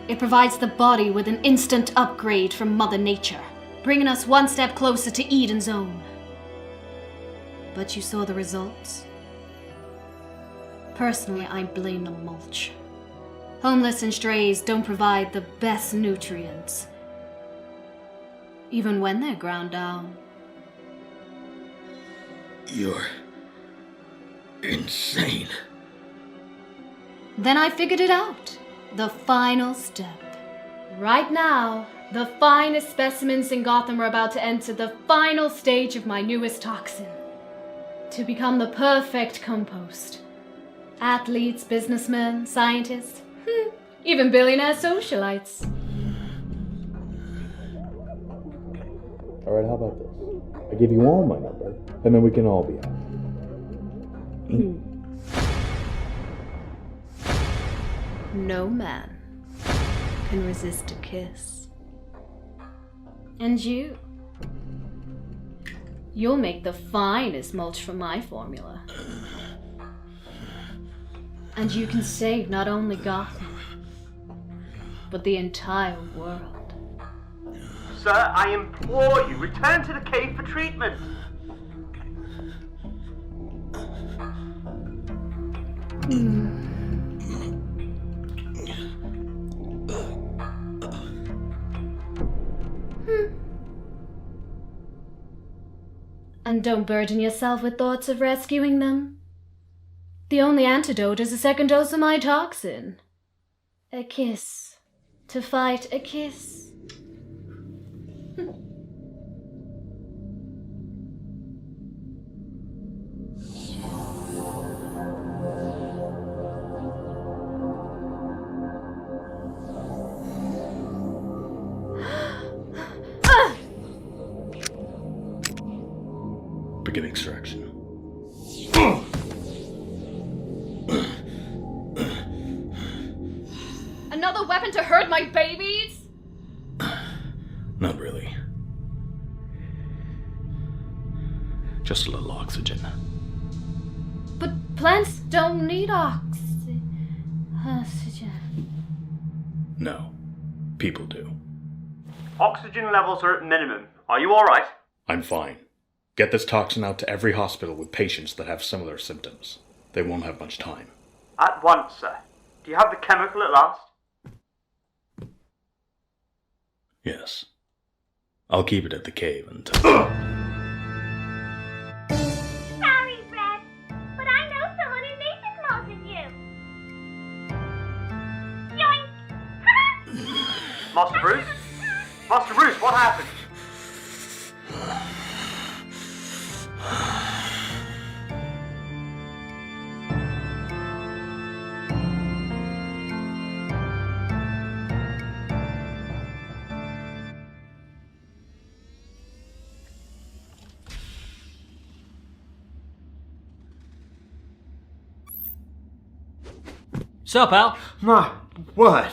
[SPEAKER 2] it provides the body with an instant upgrade from Mother Nature, bringing us one step closer to Eden's own. But you saw the results? Personally, I blame the mulch. Homeless and strays don't provide the best nutrients, even when they're ground down.
[SPEAKER 1] insane.
[SPEAKER 2] Then I figured it out. The final step. Right now, the finest specimens in Gotham are about to enter the final stage of my newest toxin. To become the perfect compost. Athletes, businessmen, scientists, even billionaire socialites.
[SPEAKER 1] Alright, how about this? I give you all my number, and then we can all be happy.
[SPEAKER 2] No man can resist a kiss. And you'll make the finest mulch from my formula. And you can save not only Gotham, but the entire world.
[SPEAKER 3] Sir, I implore you, return to the cave for treatment.
[SPEAKER 2] And don't burden yourself with thoughts of rescuing them. The only antidote is a second dose of my toxin. A kiss. To fight a kiss.
[SPEAKER 1] Begin extraction.
[SPEAKER 11] Another weapon to hurt my babies?
[SPEAKER 1] Not really. Just a little oxygen.
[SPEAKER 2] But plants don't need oxygen.
[SPEAKER 1] No. People do.
[SPEAKER 3] Oxygen levels are at minimum. Are you alright?
[SPEAKER 1] I'm fine. Get this toxin out to every hospital with patients that have similar symptoms. They won't have much time.
[SPEAKER 3] At once, sir. Do you have the chemical at last?
[SPEAKER 1] Yes. I'll keep it at the cave until...
[SPEAKER 14] Sorry, Fred, but I know someone who needs as much as you. Yoink!
[SPEAKER 3] Master Bruce? Master Bruce, what happened?
[SPEAKER 12] Sup, Al?
[SPEAKER 3] My word.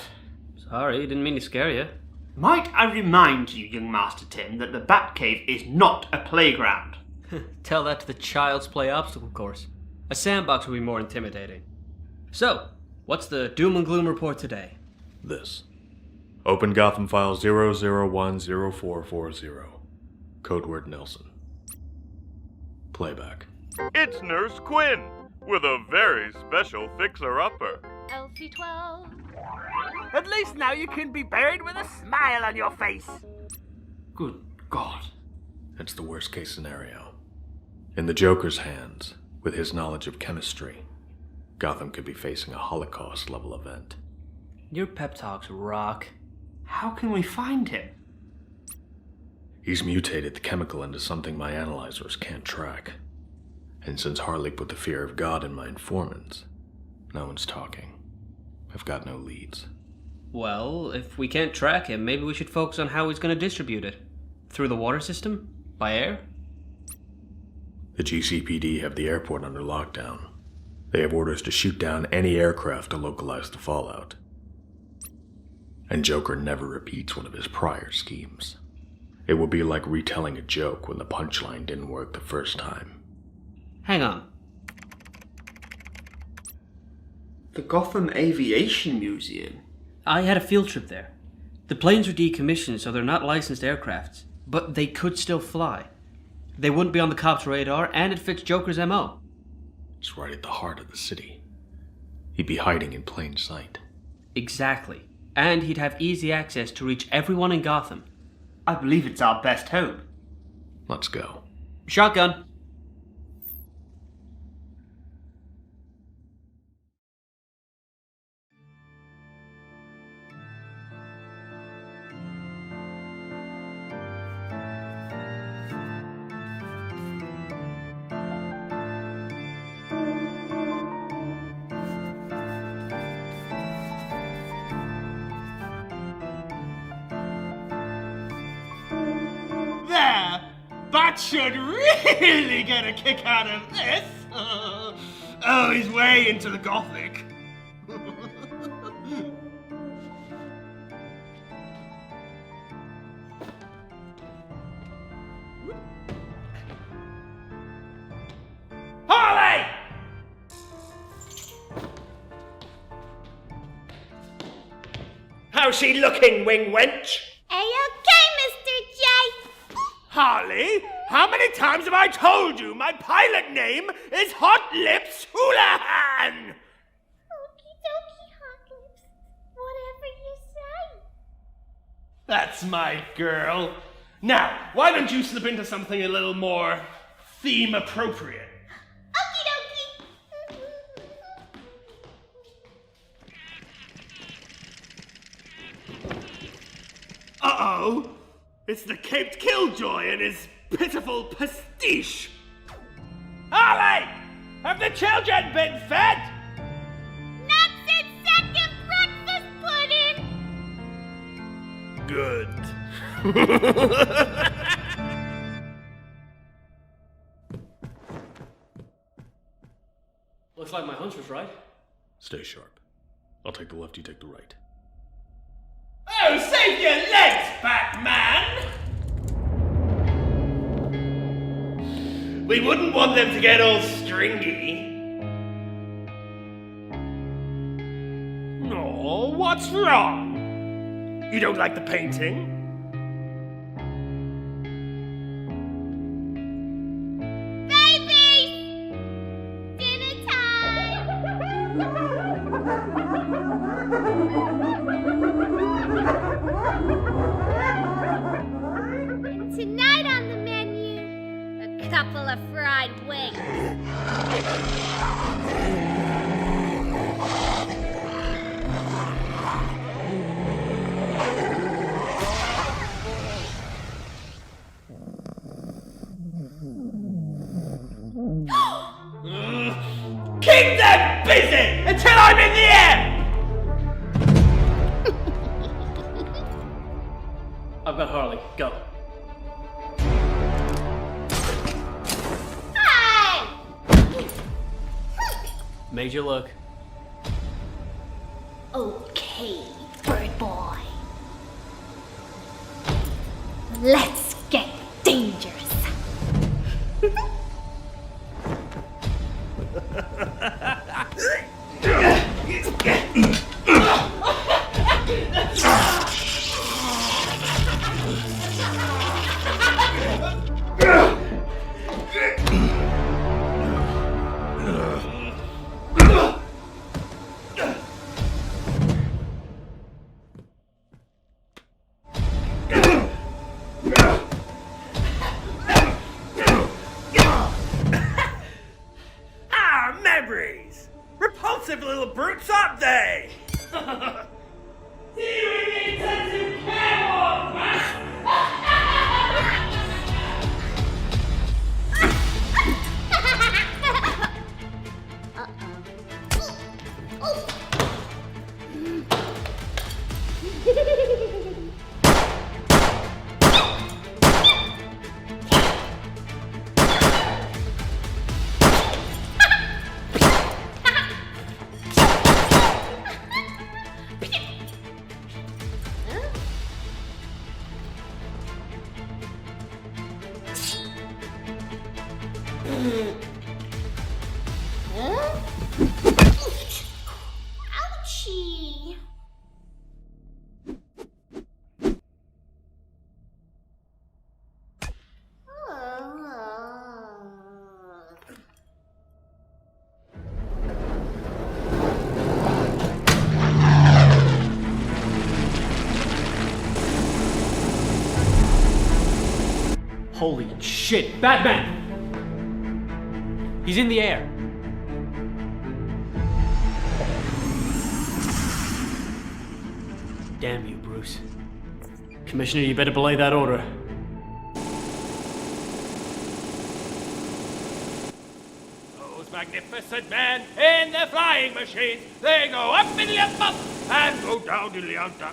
[SPEAKER 12] Sorry, didn't mean to scare you.
[SPEAKER 3] Might I remind you, young Master Tim, that the Batcave is not a playground.
[SPEAKER 12] Tell that to the Child's Play obstacle course. A sandbox would be more intimidating. So, what's the doom and gloom report today?
[SPEAKER 1] This. Open Gotham file 0010440. Codeword Nelson. Playback.
[SPEAKER 15] It's Nurse Quinn with a very special fixer-upper.
[SPEAKER 2] Elfie 12.
[SPEAKER 16] At least now you can be buried with a smile on your face.
[SPEAKER 3] Good God.
[SPEAKER 1] It's the worst case scenario. In the Joker's hands, with his knowledge of chemistry, Gotham could be facing a Holocaust-level event.
[SPEAKER 12] Your pep talks rock.
[SPEAKER 3] How can we find him?
[SPEAKER 1] He's mutated the chemical into something my analyzers can't track. And since Harley put the fear of God in my informants, no one's talking. I've got no leads.
[SPEAKER 12] Well, if we can't track him, maybe we should focus on how he's going to distribute it. Through the water system? By air?
[SPEAKER 1] The GCPD have the airport under lockdown. They have orders to shoot down any aircraft to localize the fallout. And Joker never repeats one of his prior schemes. It would be like retelling a joke when the punchline didn't work the first time.
[SPEAKER 12] Hang on.
[SPEAKER 3] The Gotham Aviation Museum?
[SPEAKER 12] I had a field trip there. The planes are decommissioned, so they're not licensed aircrafts. But they could still fly. They wouldn't be on the cops' radar, and it fits Joker's MO.
[SPEAKER 1] It's right at the heart of the city. He'd be hiding in plain sight.
[SPEAKER 12] Exactly. And he'd have easy access to reach everyone in Gotham.
[SPEAKER 3] I believe it's our best hope.
[SPEAKER 1] Let's go.
[SPEAKER 12] Shotgun.
[SPEAKER 8] Bat should really get a kick out of this. Oh, he's way into the Gothic. Harley! How's she looking, wing wench?
[SPEAKER 14] A-okay, Mr. J.
[SPEAKER 8] Harley, how many times have I told you my pilot name is Hot Lips Houlihan?
[SPEAKER 14] Okie dokie, Hot Lips. Whatever you say.
[SPEAKER 8] That's my girl. Now, why don't you slip into something a little more theme appropriate?
[SPEAKER 14] Okie dokie.
[SPEAKER 8] Uh-oh. It's the Caped Killjoy and his pitiful pastiche. Harley! Have the children been fed?
[SPEAKER 14] Not since second breakfast pudding.
[SPEAKER 8] Good.
[SPEAKER 12] Looks like my hunch was right.
[SPEAKER 1] Stay sharp. I'll take the left, you take the right.
[SPEAKER 8] Oh, save your legs, Batman! We wouldn't want them to get all stringy. Oh, what's wrong? You don't like the painting?
[SPEAKER 14] Baby! Dinner time! And tonight on the menu, a couple of fried wings.
[SPEAKER 8] Keep them busy until I'm in the air!
[SPEAKER 12] I've got Harley. Go.
[SPEAKER 14] Hey!
[SPEAKER 12] Made you look.
[SPEAKER 14] Okay, bird boy. Let's get dangerous.
[SPEAKER 8] Ah, memories! Repulsive little brutes, aren't they? See you in the intensive care ward, man!
[SPEAKER 14] Ouchie.
[SPEAKER 12] Holy shit, Batman! He's in the air. Damn you, Bruce. Commissioner, you better belay that order.
[SPEAKER 8] Those magnificent men in the flying machines, they go up in the up and go down in the under.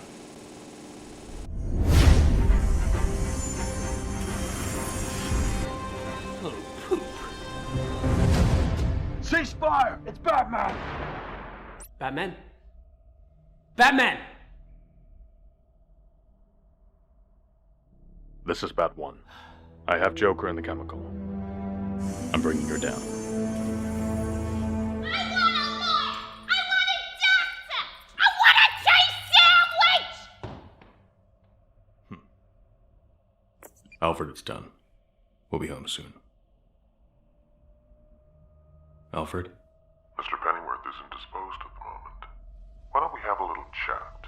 [SPEAKER 16] Cease fire! It's Batman!
[SPEAKER 12] Batman? Batman!
[SPEAKER 1] This is Bat 1. I have Joker in the chemical. I'm bringing her down. Alfred, it's done. We'll be home soon. Alfred?
[SPEAKER 17] Mr. Pennyworth is indisposed at the moment. Why don't we have a little chat?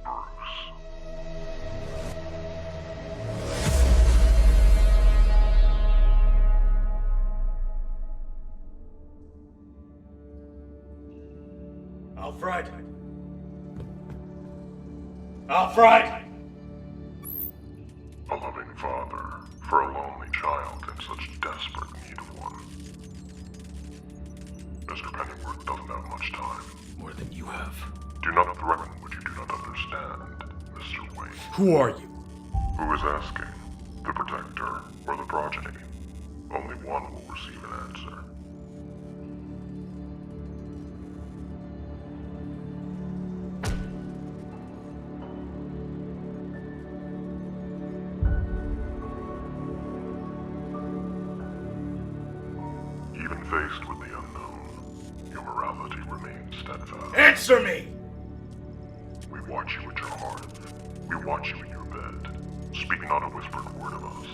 [SPEAKER 17] Bruce.
[SPEAKER 6] Alfred! Alfred!
[SPEAKER 17] A loving father for a lonely child in such desperate need of one. Mr. Pennyworth doesn't have much time.
[SPEAKER 1] More than you have.
[SPEAKER 17] Do not threaten what you do not understand, Mr. Wayne.
[SPEAKER 6] Who are you?
[SPEAKER 17] Who is asking? The Protector or the Progeny? Only one will receive an answer. Even faced with the unknown, your morality remains steadfast.
[SPEAKER 6] Answer me!
[SPEAKER 17] We watch you at your hearth. We watch you in your bed. Speak not a whispered word of us,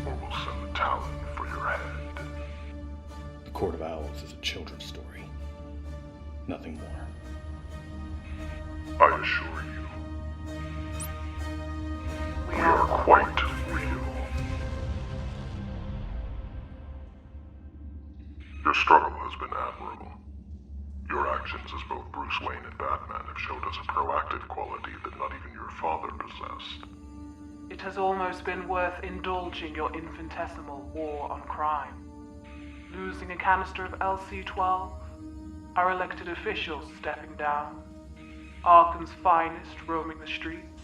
[SPEAKER 17] or we'll send the talon for your head.
[SPEAKER 1] The Court of Owls is a children's story. Nothing more.
[SPEAKER 17] I assure you, we are quite real. Your struggle has been admirable. Your actions as both Bruce Wayne and Batman have showed us a proactive quality that not even your father possessed.
[SPEAKER 18] It has almost been worth indulging your infinitesimal war on crime. Losing a canister of LC-12, our elected officials stepping down, Arkham's finest roaming the streets.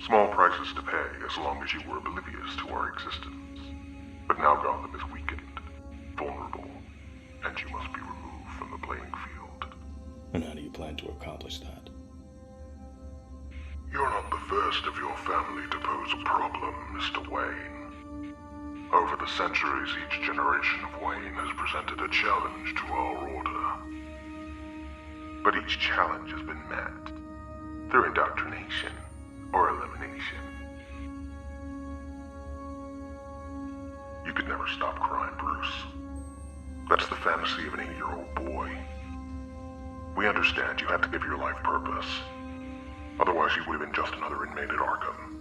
[SPEAKER 17] Small prices to pay as long as you were oblivious to our existence. But now Gotham is weakened, vulnerable, and you must be removed from the playing field.
[SPEAKER 1] And how do you plan to accomplish that?
[SPEAKER 17] You're not the first of your family to pose a problem, Mr. Wayne. Over the centuries, each generation of Wayne has presented a challenge to our order. But each challenge has been met through indoctrination or elimination. You could never stop crime, Bruce. That's the fantasy of an 8-year-old boy. We understand you had to give your life purpose. Otherwise you would have been just another inmate at Arkham.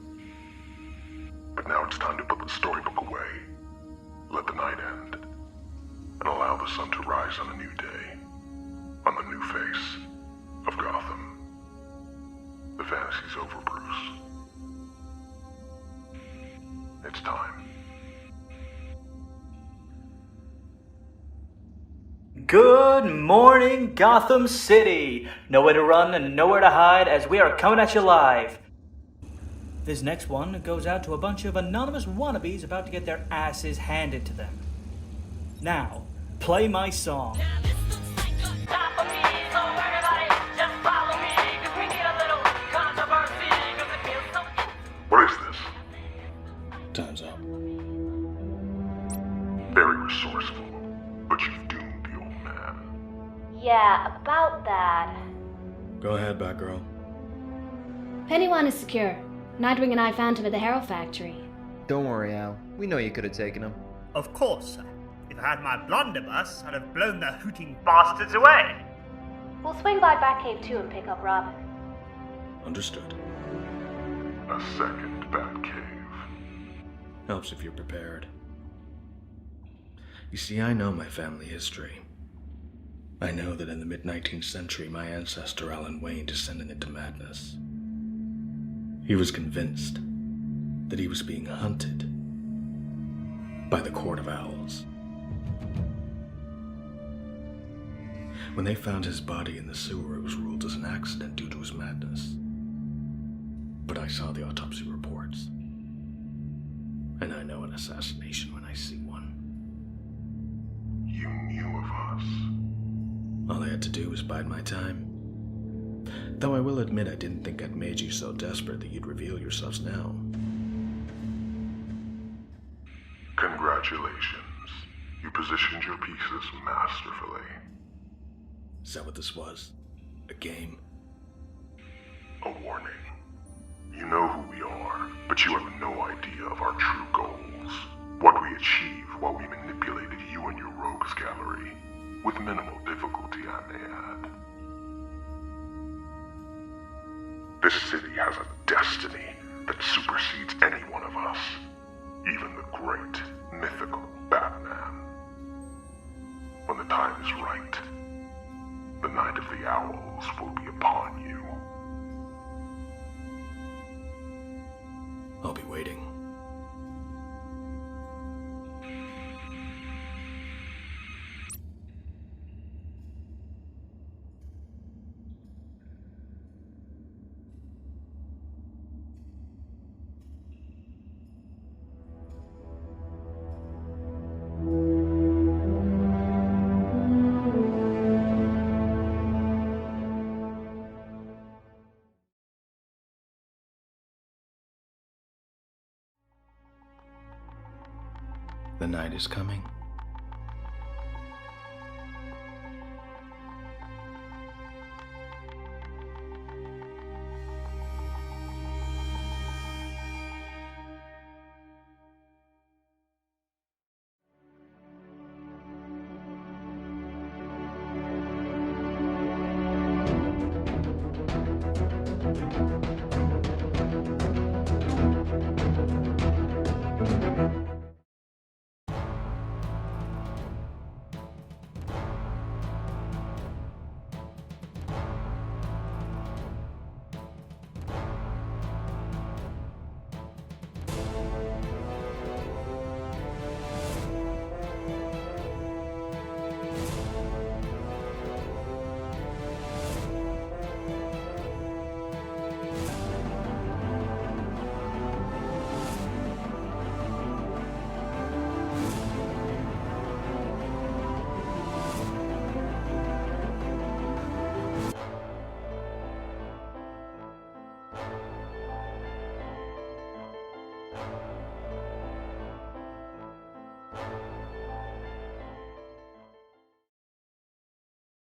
[SPEAKER 17] But now it's time to put the storybook away, let the night end, and allow the sun to rise on a new day, on the new face of Gotham. The fantasy's over, Bruce. It's time.
[SPEAKER 19] Good morning, Gotham City! Nowhere to run and nowhere to hide as we are coming at you live. This next one goes out to a bunch of anonymous wannabes about to get their asses handed to them. Now, play my song.
[SPEAKER 17] What is this?
[SPEAKER 1] Time's up.
[SPEAKER 17] Very resourceful, but you've doomed the old man.
[SPEAKER 2] Yeah, about that.
[SPEAKER 1] Go ahead, Batgirl.
[SPEAKER 2] Pennywine is secure. Nightwing and I found him at the Harrow factory.
[SPEAKER 20] Don't worry, Al. We know you could have taken him.
[SPEAKER 16] Of course, sir. If I had my blunderbuss, I'd have blown the hooting bastards away.
[SPEAKER 2] We'll swing by Batcave too and pick up Robin.
[SPEAKER 1] Understood.
[SPEAKER 17] A second Batcave.
[SPEAKER 1] Helps if you're prepared. You see, I know my family history. I know that in the mid-19th century, my ancestor Alan Wayne descended into madness. He was convinced that he was being hunted by the Court of Owls. When they found his body in the sewer, it was ruled as an accident due to his madness. But I saw the autopsy reports, and I know an assassination when I see one.
[SPEAKER 17] You
[SPEAKER 1] All I had to do was bide my time. Though I will admit I didn't think I'd made you so desperate that you'd reveal yourselves now.
[SPEAKER 17] Congratulations. You positioned your pieces masterfully.
[SPEAKER 1] Is that what this was? A game?
[SPEAKER 17] A warning. You know who we are, but you have no idea of our true goals. What we achieved while we manipulated you and your rogues gallery. With minimal difficulty, I may add. This city has a destiny that supersedes any one of us. Even the great, mythical Batman. When the time is right, the Night of the Owls will be upon you.
[SPEAKER 1] I'll be waiting. The night is coming.